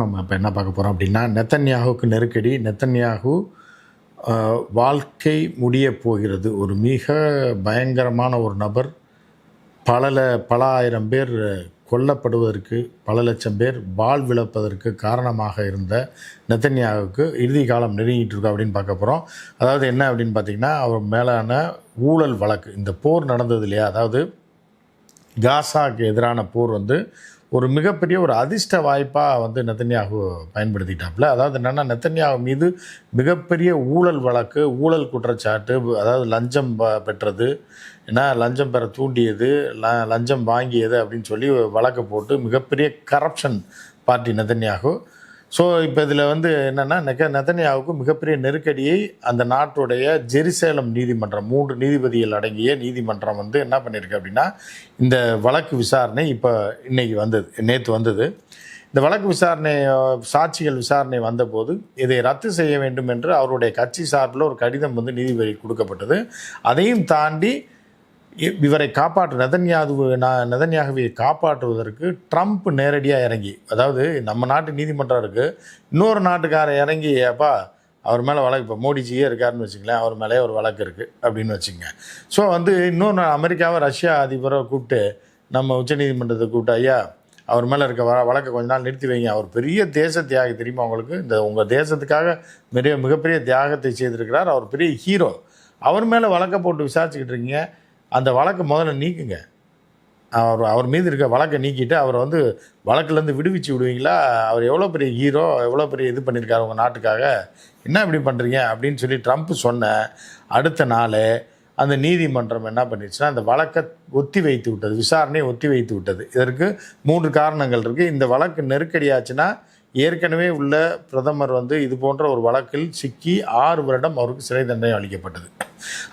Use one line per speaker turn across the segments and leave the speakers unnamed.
நம்ம இப்போ என்ன பார்க்க போகிறோம் அப்படின்னா, நெத்தன்யாகுவுக்கு நெருக்கடி. நெத்தன்யாகு வாழ்க்கை முடியப் போகிறது. ஒரு மிக பயங்கரமான ஒரு நபர். பல ஆயிரம் பேர் கொல்லப்படுவதற்கு, பல லட்சம் பேர் வாழ்விழப்பதற்கு காரணமாக இருந்த நெத்தன்யாகுவுக்கு இறுதி காலம் நெருங்கிட்டு இருக்கோம் அப்படின்னு பார்க்க போகிறோம். அதாவது என்ன அப்படின்னு பார்த்திங்கன்னா, அவர் மேலான ஊழல் வழக்கு. இந்த போர் நடந்தது இல்லையா, அதாவது காசாவுக்கு எதிரான போர் ஒரு மிகப்பெரிய ஒரு அதிர்ஷ்ட வாய்ப்பாக நெத்தன்யாகு பயன்படுத்திட்டாப்புல. அதாவது என்னென்னா, நெத்தன்யாகு மீது மிகப்பெரிய ஊழல் வழக்கு, ஊழல் குற்றச்சாட்டு, அதாவது லஞ்சம் பெற்றது, ஏன்னா லஞ்சம் பெற தூண்டியது, லஞ்சம் வாங்கியது அப்படின்னு சொல்லி வழக்கு போட்டு மிகப்பெரிய கரப்ஷன் பார்ட்டி நெத்தன்யாகு. ஸோ இப்போ இதில் என்னென்னா, நெத்தன்யாகுவுக்கு மிகப்பெரிய நெருக்கடியை அந்த நாட்டுடைய ஜெருசலேம் நீதிமன்றம், 3 நீதிபதிகள் அடங்கிய நீதிமன்றம் என்ன பண்ணியிருக்கு அப்படின்னா, இந்த வழக்கு விசாரணை இப்போ நேற்று வந்தது. இந்த வழக்கு விசாரணை, சாட்சிகள் விசாரணை வந்தபோது இதை ரத்து செய்ய வேண்டும் என்று அவருடைய கட்சி சார்பில் ஒரு கடிதம் நீதிபதி கொடுக்கப்பட்டது. அதையும் தாண்டி இவரை நெதன்யாகுவை காப்பாற்றுவதற்கு ட்ரம்ப் நேரடியாக இறங்கி, அதாவது நம்ம நாட்டு நீதிமன்றம் இருக்குது, இன்னொரு நாட்டுக்கார இறங்கி, அப்பா அவர் மேலே வழக்கு, இப்போ மோடிஜியே இருக்காருன்னு வச்சுங்களேன், அவர் மேலே ஒரு வழக்கு இருக்குது அப்படின்னு வச்சுங்க. ஸோ இன்னொன்று அமெரிக்காவை, ரஷ்யா அதிபரை கூப்பிட்டு, நம்ம உச்சநீதிமன்றத்தை கூப்பிட்டு, ஐயா அவர் மேலே இருக்க வழக்கை கொஞ்ச நாள் நிறுத்தி வைங்க, அவர் பெரிய தேச தியாகி தெரியுமா உங்களுக்கு, உங்கள் தேசத்துக்காக மிகப்பெரிய தியாகத்தை செய்திருக்கிறார், அவர் பெரிய ஹீரோ, அவர் மேலே வழக்கை போட்டு விசாரிச்சுக்கிட்டு இருக்கீங்க, அந்த வழக்கை முதல்ல நீக்குங்க, அவர் மீது இருக்க வழக்கை நீக்கிட்டு அவரை வழக்கிலேருந்து விடுவிச்சு விடுவீங்களா, அவர் எவ்வளோ பெரிய ஹீரோ, எவ்வளோ பெரிய இது பண்ணியிருக்காரு உங்கள் நாட்டுக்காக, என்ன இப்படி பண்ணுறீங்க அப்படின்னு சொல்லி ட்ரம்ப் சொன்ன அடுத்த நாள் அந்த நீதிமன்றம் என்ன பண்ணிடுச்சுன்னா, அந்த வழக்கை ஒத்தி வைத்து விட்டது, விசாரணையை ஒத்தி வைத்து விட்டது. இதற்கு 3 காரணங்கள் இருக்குது. இந்த வழக்கு நெருக்கடியாச்சுன்னா, ஏற்கனவே உள்ள பிரதமர் இது போன்ற ஒரு வழக்கில் சிக்கி 6 வருடம் அவருக்கு சிறை தண்டனை அளிக்கப்பட்டது.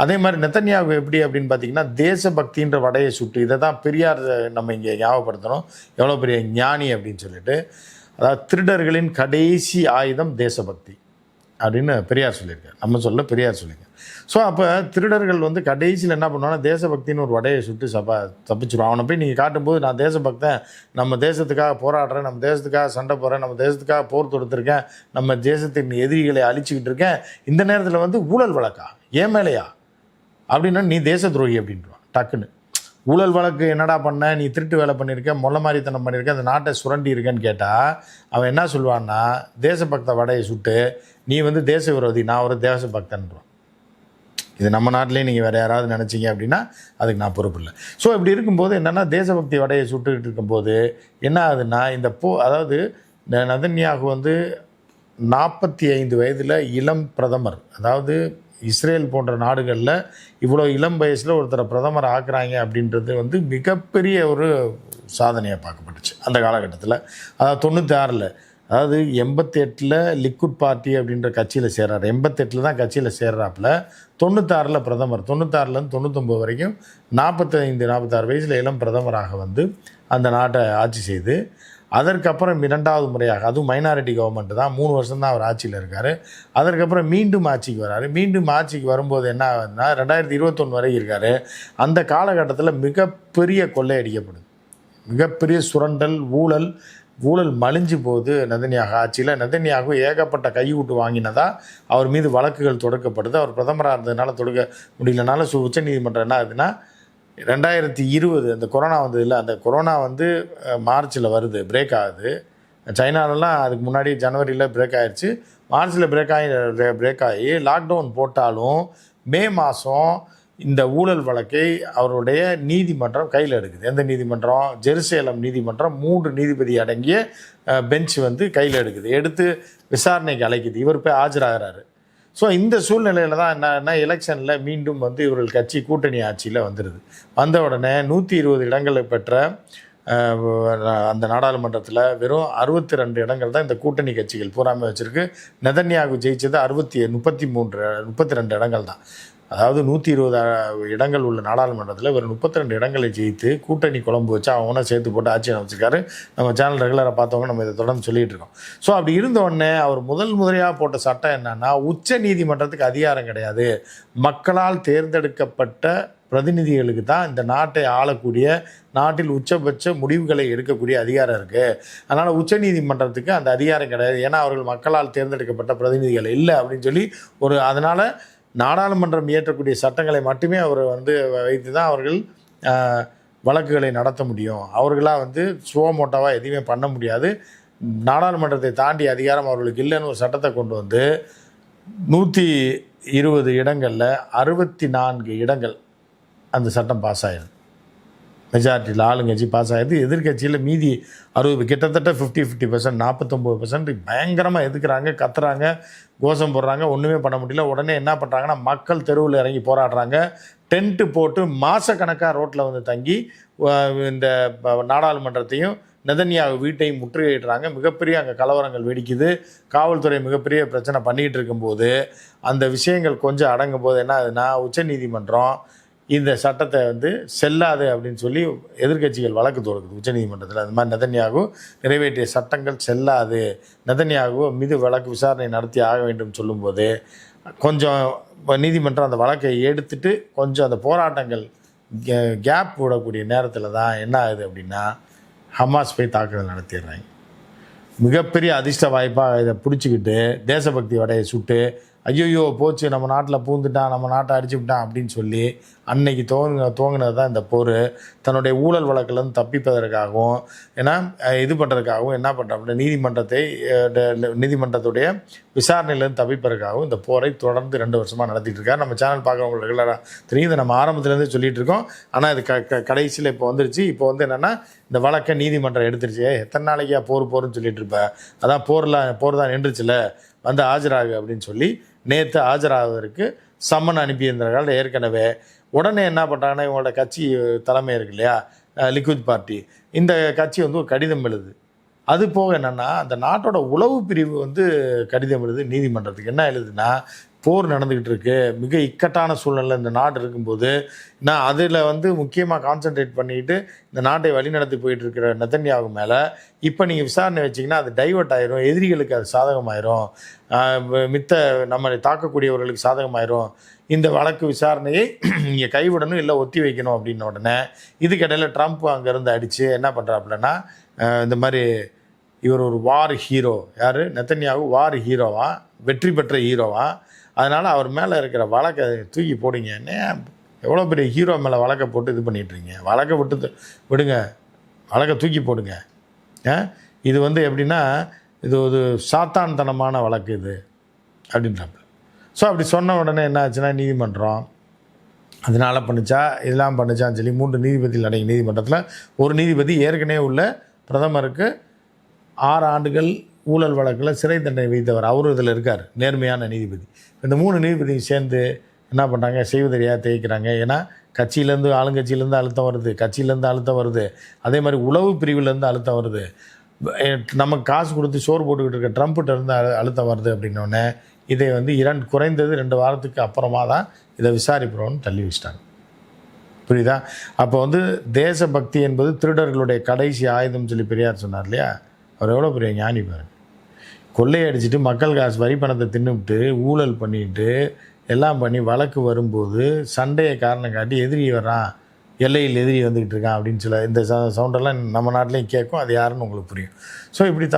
அதே மாதிரி நெத்தன்யாகு எப்படி அப்படின்னு பார்த்தீங்கன்னா, தேசபக்தின்ற வடையை சுட்டு, இதை தான் பெரியார் நம்ம இங்கே ஞாபகப்படுத்தணும், எவ்வளோ பெரிய ஞானி அப்படின்னு சொல்லிட்டு, அதாவது திருடர்களின் கடைசி ஆயுதம் தேசபக்தி அப்படின்னு பெரியார் சொல்லியிருக்கார், நம்ம சொல்ல பெரியார் சொல்லியிருக்கார். ஸோ அப்போ திருடர்கள் கடைசியில் என்ன பண்ணுவாங்கன்னா, தேசபக்தின்னு ஒரு வடையை சுட்டு தப்பிச்சிடுவான். அவனை போய் நீங்கள் காட்டும்போது, நான் தேசபக்தன், நம்ம தேசத்துக்காக போராடுறேன், நம்ம தேசத்துக்காக சண்டை போடுறேன், நம்ம தேசத்துக்காக போர் தொடுத்துருக்கேன், நம்ம தேசத்தின் எதிரிகளை அழிச்சிக்கிட்டு இருக்கேன், இந்த நேரத்தில் ஊழல் வழக்கா ஏன் மேலையா அப்படின்னா, நீ தேச துரோகி அப்படின்றான் டக்குன்னு. ஊழல் வழக்கு என்னடா பண்ண, நீ திருட்டு வேலை பண்ணியிருக்க, மொல்ல மாதிரித்தனம் பண்ணியிருக்க, அந்த நாட்டை சுரண்டி இருக்கேன்னு கேட்டால் அவன் என்ன சொல்லுவான்னா, தேசபக்த வடையை சுட்டு நீ தேச விரோதி, நான் ஒரு தேசபக்தன்றான். இது நம்ம நாட்டிலே நீங்கள் வேறு யாராவது நினச்சிங்க அப்படின்னா அதுக்கு நான் பொறுப்பு இல்லை. ஸோ இப்படி இருக்கும்போது என்னென்னா, தேசபக்தி வடையை சுட்டுக்கிட்டு இருக்கும்போது என்ன ஆகுதுன்னா, அதாவது நெதன்யாகு 45 வயதில் இளம் பிரதமர், அதாவது இஸ்ரேல் போன்ற நாடுகளில் இவ்வளோ இளம் வயசில் ஒருத்தரை பிரதமர் ஆக்குறாங்க அப்படின்றது மிகப்பெரிய ஒரு சாதனையாக பார்க்கப்பட்டுச்சு அந்த காலகட்டத்தில். அதாவது 96, அதாவது 88 லிக்குட் பார்ட்டி அப்படின்ற கட்சியில் சேர்றார். 88 தான் கட்சியில் சேர்றாப்புல. 96 பிரதமர், 96லேருந்து 99 வரைக்கும் 45-46 வயசில் இளம் பிரதமராக அந்த நாட்டை ஆட்சி செய்து, அதற்கப்புறம் 2வது முறையாக, அதுவும் மைனாரிட்டி கவர்மெண்ட் தான், 3 வருஷம் தான் அவர் ஆட்சியில் இருக்கார். அதற்கப்புறம் மீண்டும் ஆட்சிக்கு வராரு. மீண்டும் ஆட்சிக்கு வரும்போது என்ன ஆகுதுன்னா, 2021 வரை இருக்கார். அந்த காலகட்டத்தில் மிகப்பெரிய கொள்ளையடிக்கப்படுது, மிகப்பெரிய சுரண்டல், ஊழல் மலிஞ்சு போகுது நெதன்யாகு ஆட்சியில். நெதன்யாகு ஏகப்பட்ட கையூட்டு வாங்கினதா அவர் மீது வழக்குகள் தொடுக்கப்படுது. அவர் பிரதமராக இருந்ததுனால தொடுக்க முடியலனால உச்சநீதிமன்றம் என்ன ஆகுதுன்னா, 2020 அந்த கொரோனா வந்ததில்லை, அந்த கொரோனா மார்ச்சில் வருது, பிரேக் ஆகுது. சைனாலெலாம் அதுக்கு முன்னாடி ஜனவரியில் பிரேக் ஆகிடுச்சு, மார்ச்சில் பிரேக் ஆகி லாக்டவுன் போட்டாலும் மே மாதம் இந்த ஊழல் வழக்கை அவருடைய நீதிமன்றம் கையில் எடுக்குது. எந்த நீதிமன்றம்? ஜெருசலேம் நீதிமன்றம். 3 நீதிபதி அடங்கிய பெஞ்ச் கையில் எடுத்து விசாரணைக்கு அழைக்குது. இவர் போய் ஆஜராகிறாரு. ஸோ இந்த சூழ்நிலையில் தான் என்னன்னா, எலெக்ஷனில் மீண்டும் இவர்கள் கட்சி கூட்டணி ஆட்சியில் வந்துடுது. வந்த உடனே 120 இடங்களை பெற்ற அந்த நாடாளுமன்றத்தில் வெறும் 62 இடங்கள் தான் இந்த கூட்டணி கட்சிகள் பூராமே வச்சுருக்கு. நெதன்யாகு ஜெயித்தது 32 இடங்கள் தான். அதாவது 120 இடங்கள் உள்ள நாடாளுமன்றத்தில் ஒரு 32 இடங்களை ஜெயித்து கூட்டணி குழம்பு வச்சு அவனை சேர்த்து போட்டு ஆட்சி அமைச்சிருக்காரு. நம்ம சேனல் ரெகுலராக பார்த்தவங்க நம்ம இதை தொடர்ந்து சொல்லிகிட்டு இருக்கோம். ஸோ அப்படி இருந்தோடனே அவர் முறையாக போட்ட சட்டம் என்னன்னா, உச்ச நீதிமன்றத்துக்கு அதிகாரம் கிடையாது, மக்களால் தேர்ந்தெடுக்கப்பட்ட பிரதிநிதிகளுக்கு தான் இந்த நாட்டை ஆளக்கூடிய, நாட்டில் உச்சபட்ச முடிவுகளை எடுக்கக்கூடிய அதிகாரம் இருக்குது. அதனால் உச்ச நீதிமன்றத்துக்கு அந்த அதிகாரம் கிடையாது, ஏன்னா அவர்கள் மக்களால் தேர்ந்தெடுக்கப்பட்ட பிரதிநிதிகள் இல்லை அப்படின்னு சொல்லி அதனால் நாடாளுமன்றம் இயற்றக்கூடிய சட்டங்களை மட்டுமே அவர் வைத்து தான் அவர்கள் வழக்குகளை நடத்த முடியும். அவர்களாக சுவமோட்டாவாக எதுவுமே பண்ண முடியாது. நாடாளுமன்றத்தை தாண்டி அதிகாரம் அவர்களுக்கு இல்லைன்னு ஒரு சட்டத்தை கொண்டு வந்து 120 இடங்களில் 64 இடங்கள் அந்த சட்டம் பாஸ் ஆகிடுது. மெஜாரிட்டியில் ஆளுங்கட்சி பாஸ் ஆகிடுது. எதிர்கட்சியில் மீதி 60, கிட்டத்தட்ட 50% 49% பயங்கரமாக எதுக்குறாங்க, கத்துறாங்க, கோஷம் போடுறாங்க. ஒன்றுமே பண்ண முடியல. உடனே என்ன பண்ணுறாங்கன்னா, மக்கள் தெருவில் இறங்கி போராடுறாங்க. டென்ட்டு போட்டு மாதக்கணக்காக ரோட்டில் தங்கி இந்த நாடாளுமன்றத்தையும் நெதன்யாகு வீட்டையும் முற்றுகையிடுறாங்க. மிகப்பெரிய அங்கே கலவரங்கள் வெடிக்குது. காவல்துறை மிகப்பெரிய பிரச்சனை பண்ணிகிட்டு இருக்கும்போது அந்த விஷயங்கள் கொஞ்சம் அடங்கும் போது என்ன ஆகுதுன்னா, உச்சநீதிமன்றம் இந்த சட்டத்தை செல்லாது அப்படின்னு சொல்லி எதிர்க்கட்சிகள் வழக்கு தொடுக்குது உச்சநீதிமன்றத்தில். அந்த மாதிரி நெதன்யாகு நிறைவேற்றிய சட்டங்கள் செல்லாது, நெதன்யாகு மீது வழக்கு விசாரணை நடத்தி ஆக வேண்டும் சொல்லும்போது கொஞ்சம் நீதிமன்றம் அந்த வழக்கை எடுத்துட்டு கொஞ்சம் அந்த போராட்டங்கள் கேப் விடக்கூடிய நேரத்தில் தான் என்ன ஆகுது அப்படின்னா, ஹமாஸ் போய் தாக்குதல் நடத்திடுறாங்க. மிகப்பெரிய அதிர்ஷ்ட வாய்ப்பாக இதை பிடிச்சிக்கிட்டு தேசபக்தி வடையை சுட்டு, ஐயோ போச்சு, நம்ம நாட்டில் பூந்துட்டான், நம்ம நாட்டை அடிச்சு விட்டான் அப்படின்னு சொல்லி அன்னைக்கு துவங்கினது தான் இந்த போர். தன்னுடைய ஊழல் வழக்கிலேருந்து தப்பிப்பதற்காகவும் ஏன்னா இது பண்ணுறதுக்காகவும் என்ன பண்ணுறாங்க, நீதிமன்றத்துடைய விசாரணையிலேருந்து தப்பிப்பதற்காகவும் இந்த போரை தொடர்ந்து 2 வருஷமாக நடத்திட்டு இருக்காரு. நம்ம சேனல் பார்க்குறவங்களுக்கு ரெகுலராக தெரியும், இதை நம்ம ஆரம்பத்துலேருந்து சொல்லிகிட்டு இருக்கோம். ஆனால் இது கடைசியில் இப்போ வந்துருச்சு. இப்போ என்னென்னா, இந்த வழக்கை நீதிமன்றம் எடுத்துருச்சு. எத்தனை நாளைக்கா போர்னு சொல்லிட்டு இருப்பேன், அதான் போர் தான் நின்றுச்சுல, ஆஜராகு அப்படின்னு சொல்லி நேற்று ஆஜராவதற்கு சம்மன் அனுப்பியிருந்தார்கள் ஏற்கனவே. உடனே என்ன பண்ணுறாங்கன்னா, இவங்களோட கட்சி தலைமை இருக்கு இல்லையா, லிக்விட் பார்ட்டி, இந்த கட்சி ஒரு கடிதம் எழுது. அது போக என்னென்னா, அந்த நாட்டோட உளவு பிரிவு கடிதம் எழுது நீதிமன்றத்துக்கு. என்ன எழுதுனா, போர் நடந்துக்கிட்டு இருக்கு, மிக இக்கட்டான சூழ்நிலை இந்த நாடு இருக்கும்போது நான் அதில் முக்கியமாக கான்சென்ட்ரேட் பண்ணிக்கிட்டு இந்த நாட்டை வழிநடத்தி போயிட்டு இருக்கிற நெதன்யாகு மேலே இப்போ நீங்கள் விசாரணை வச்சிங்கன்னா அது டைவர்ட் ஆயிரும், எதிரிகளுக்கு அது சாதகமாயிரும், மித்த நம்மளை தாக்கக்கூடியவர்களுக்கு சாதகமாயிரும். இந்த வழக்கு விசாரணையை நீங்கள் கைவிடணும், இல்லை ஒத்தி வைக்கணும் அப்படின்ன உடனே இதுக்கிடையில் ட்ரம்ப் அங்கேருந்து அடித்து என்ன பண்ணுறாப்புலன்னா, இந்த மாதிரி இவர் ஒரு வார் ஹீரோ, யார் நெதன்யாகு வார் ஹீரோவா, வெற்றி பெற்ற ஹீரோவா, அதனால் அவர் மேலே இருக்கிற வழக்கை தூக்கி போடுங்க. எவ்வளோ பெரிய ஹீரோ மேலே வழக்கை போட்டு இது பண்ணிட்டுருங்க, வழக்கை விட்டு விடுங்க, வழக்கை தூக்கி போடுங்க. இது எப்படின்னா, இது ஒரு சாத்தான்தனமான வழக்கு இது அப்படின்றாப்புல. ஸோ அப்படி சொன்ன உடனே என்ன ஆச்சுன்னா, நீதிமன்றம் அதனால் இதெல்லாம் பண்ணுச்சான்னு சொல்லி 3 நீதிபதிகள் அடங்கிய நீதிமன்றத்தில் ஒரு நீதிபதி ஏற்கனவே உள்ள பிரதமருக்கு 6 ஆண்டுகள் ஊழல் வழக்கில் சிறை தண்டனை வைத்தவர், அவரும் இதில் இருக்கார், நேர்மையான நீதிபதி. இந்த 3 நீதிபதியும் சேர்ந்து என்ன பண்ணுறாங்க, செய்வதறியாக தேய்க்கிறாங்க. ஏன்னா கட்சியிலேருந்து, ஆளுங்கட்சியிலேருந்து அழுத்தம் வருது, கட்சியிலேருந்து அழுத்தம் வருது, அதே மாதிரி உளவு பிரிவிலேருந்து அழுத்தம் வருது, நமக்கு காசு கொடுத்து சோறு போட்டுக்கிட்டு இருக்க ட்ரம்ப்கிட்டேருந்து அழுத்தம் வருது. அப்படின்னோடனே இதை குறைந்தது 2 வாரத்துக்கு அப்புறமா தான் இதை விசாரிக்கிறோன்னு தள்ளி வச்சிட்டாங்க. புரியுதா? அப்போ தேசபக்தி என்பது திருடர்களுடைய கடைசி ஆயுதம் சொல்லி பெரியார் சொன்னார் இல்லையா, அவர் எவ்வளோ பெரிய ஞானி பாருங்க. கொள்ளையடிச்சிட்டு மக்கள் காசு வரி பணத்தை தின்னுவிட்டு ஊழல் பண்ணிட்டு எல்லாம் பண்ணி வழக்கு வரும்போது சண்டையை காரணம் காட்டி எதிரி வரான், எல்லையில் எதிரி வந்துக்கிட்டு இருக்கான் அப்படின்னு சொல்ல இந்த சவுண்டெல்லாம் நம்ம நாட்டிலையும் கேட்கும். அது யாருன்னு உங்களுக்கு புரியும். ஸோ இப்படி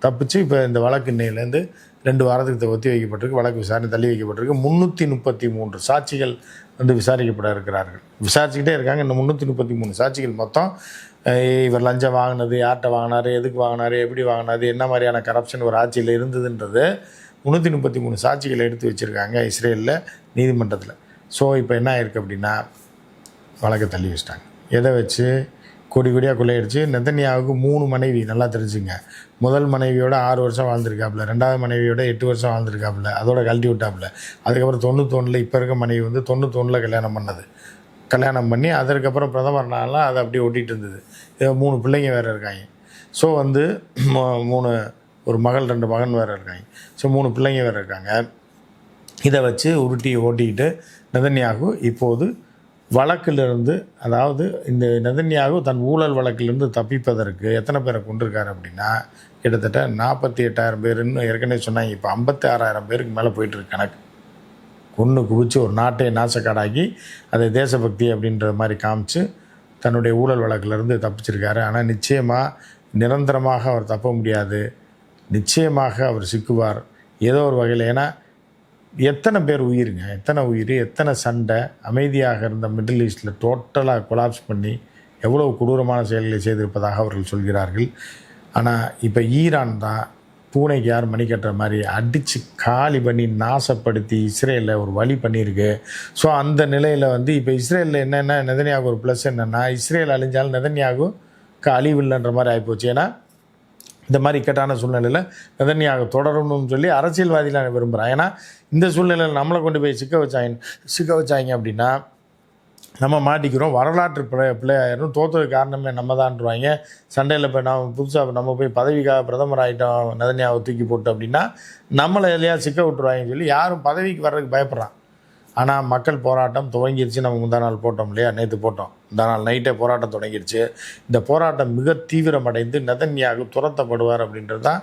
தப்பிச்சு இப்போ இந்த வழக்கு இன்னையிலேருந்து 2 வாரத்துக்கு ஒத்தி வைக்கப்பட்டிருக்கு, வழக்கு விசாரணை தள்ளி வைக்கப்பட்டிருக்கு. 333 சாட்சிகள் விசாரிக்கப்பட இருக்கிறார்கள், விசாரிச்சுக்கிட்டே இருக்காங்க. இந்த 333 சாட்சிகள் மொத்தம் இவர் லஞ்சம் வாங்கினது, யார்கிட்ட வாங்கினார், எதுக்கு வாங்கினார், எப்படி வாங்கினார், என்ன மாதிரியான கரப்ஷன் ஒரு ஆட்சியில் இருந்ததுன்றது 333 சாட்சிகளை எடுத்து வச்சுருக்காங்க இஸ்ரேலில் நீதிமன்றத்தில். ஸோ இப்போ என்ன ஆயிருக்கு அப்படின்னா, வழக்கை தள்ளி வச்சிட்டாங்க. எதை வச்சு? கொடியாக கொள்ளையடிச்சு. நெதன்யாவுக்கு 3 மனைவி, நல்லா தெரிஞ்சுங்க. முதல் மனைவியோட 6 வருஷம் வாழ்ந்துருக்காப்புல, 2வது மனைவியோட 8 வருஷம் வாழ்ந்துருக்காப்புல, அதோட கழட்டி விட்டாப்புல. அதுக்கப்புறம் 91 இப்போ இருக்க மனைவி 91 கல்யாணம் பண்ணி அதற்கப்புறம் பிரதமர் நாளாக அதை அப்படியே ஒட்டிகிட்டு இருந்தது. 3 பிள்ளைங்க வேறு இருக்காங்க. ஸோ 3 ஒரு மகள் 2 மகன் வேறு இருக்காங்க. ஸோ 3 பிள்ளைங்க வேறு இருக்காங்க. இதை வச்சு உருட்டி ஓட்டிக்கிட்டு நெதன்யாகு இப்போது வழக்கிலிருந்து, அதாவது இந்த நெதன்யாகு தன் ஊழல் வழக்கிலிருந்து தப்பிப்பதற்கு எத்தனை பேரை கொண்டிருக்காரு அப்படின்னா, கிட்டத்தட்ட 48,000 பேருன்னு ஏற்கனவே சொன்னாங்க. இப்போ 56,000 பேருக்கு மேலே போயிட்டுருக்கு கணக்கு. கொன்று குவிச்சு ஒரு நாட்டை நாசக்காடாக்கி அதை தேசபக்தி அப்படின்ற மாதிரி காமிச்சு தன்னுடைய ஊழல் வழக்கிலிருந்து தப்பிச்சிருக்காரு. ஆனால் நிச்சயமாக நிரந்தரமாக அவர் தப்ப முடியாது. நிச்சயமாக அவர் சிக்குவார் ஏதோ ஒரு வகையில். ஏன்னா எத்தனை பேர் உயிருங்க, எத்தனை உயிர், எத்தனை சண்டை. அமைதியாக இருந்த மிடில் ஈஸ்டில் டோட்டலாக கொலாப்ஸ் பண்ணி எவ்வளவு கொடூரமான செயல்களை செய்திருப்பதாக அவர்கள் சொல்கிறார்கள். ஆனால் இப்போ ஈரான் தான் பூனைக்கு யார் மணி கட்டுற மாதிரி அடித்து காலி பண்ணி நாசப்படுத்தி இஸ்ரேலில் ஒரு வழி பண்ணியிருக்கு. ஸோ அந்த நிலையில் இப்போ இஸ்ரேலில் என்னென்ன நெதன்யாகு ஒரு ப்ளஸ் என்னென்னா, இஸ்ரேல் அழிஞ்சாலும் நெதன்யாகுக்கு அழிவு இல்லைன்ற மாதிரி ஆகிப்போச்சு. ஏன்னா இந்த மாதிரி இக்கட்டான சூழ்நிலையில் நெதன்யாகு தொடரணும்னு சொல்லி அரசியல்வாதிகள் நான் விரும்புகிறேன். ஏன்னா இந்த சூழ்நிலையில் நம்மளை கொண்டு போய் சிக்க வச்சாங்க அப்படின்னா நம்ம மாட்டிக்கிறோம். வரலாற்று பிள்ளையாயிரும். தோற்றதுக்கு காரணமே நம்ம தான்ருவாங்க. சண்டையில் இப்போ நம்ம போய் பதவிக்காக பிரதமர் ஆகிட்டோம் நெதன்யாவை தூக்கி போட்டு அப்படின்னா நம்மளை எதையா சிக்க விட்டுருவாங்கன்னு சொல்லி யாரும் பதவிக்கு வர்றதுக்கு பயப்படுறான். ஆனால் மக்கள் போராட்டம் துவங்கிடுச்சு. நம்ம முந்தா நாள் போட்டோம் இல்லையா, நேற்று போட்டோம். முந்தா நாள் நைட்டே போராட்டம் தொடங்கிடுச்சு. இந்த போராட்டம் மிக தீவிரமடைந்து நெதன்யாகு துரத்தப்படுவார் அப்படின்றது தான்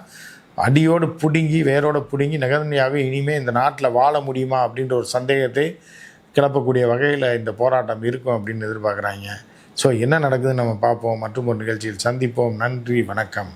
அடியோடு பிடுங்கி வேரோடு பிடுங்கி நெதன்யாகு இனிமேல் இந்த நாட்டில் வாழ முடியுமா அப்படின்ற ஒரு சந்தேகத்தை கிளப்பக்கூடிய வகையில் இந்த போராட்டம் இருக்கும் அப்படின்னு எதிர்பார்க்குறாங்க. ஸோ என்ன நடக்குதுன்னு நம்ம பார்ப்போம். மற்றும் ஒரு நிகழ்ச்சியில் சந்திப்போம். நன்றி, வணக்கம்.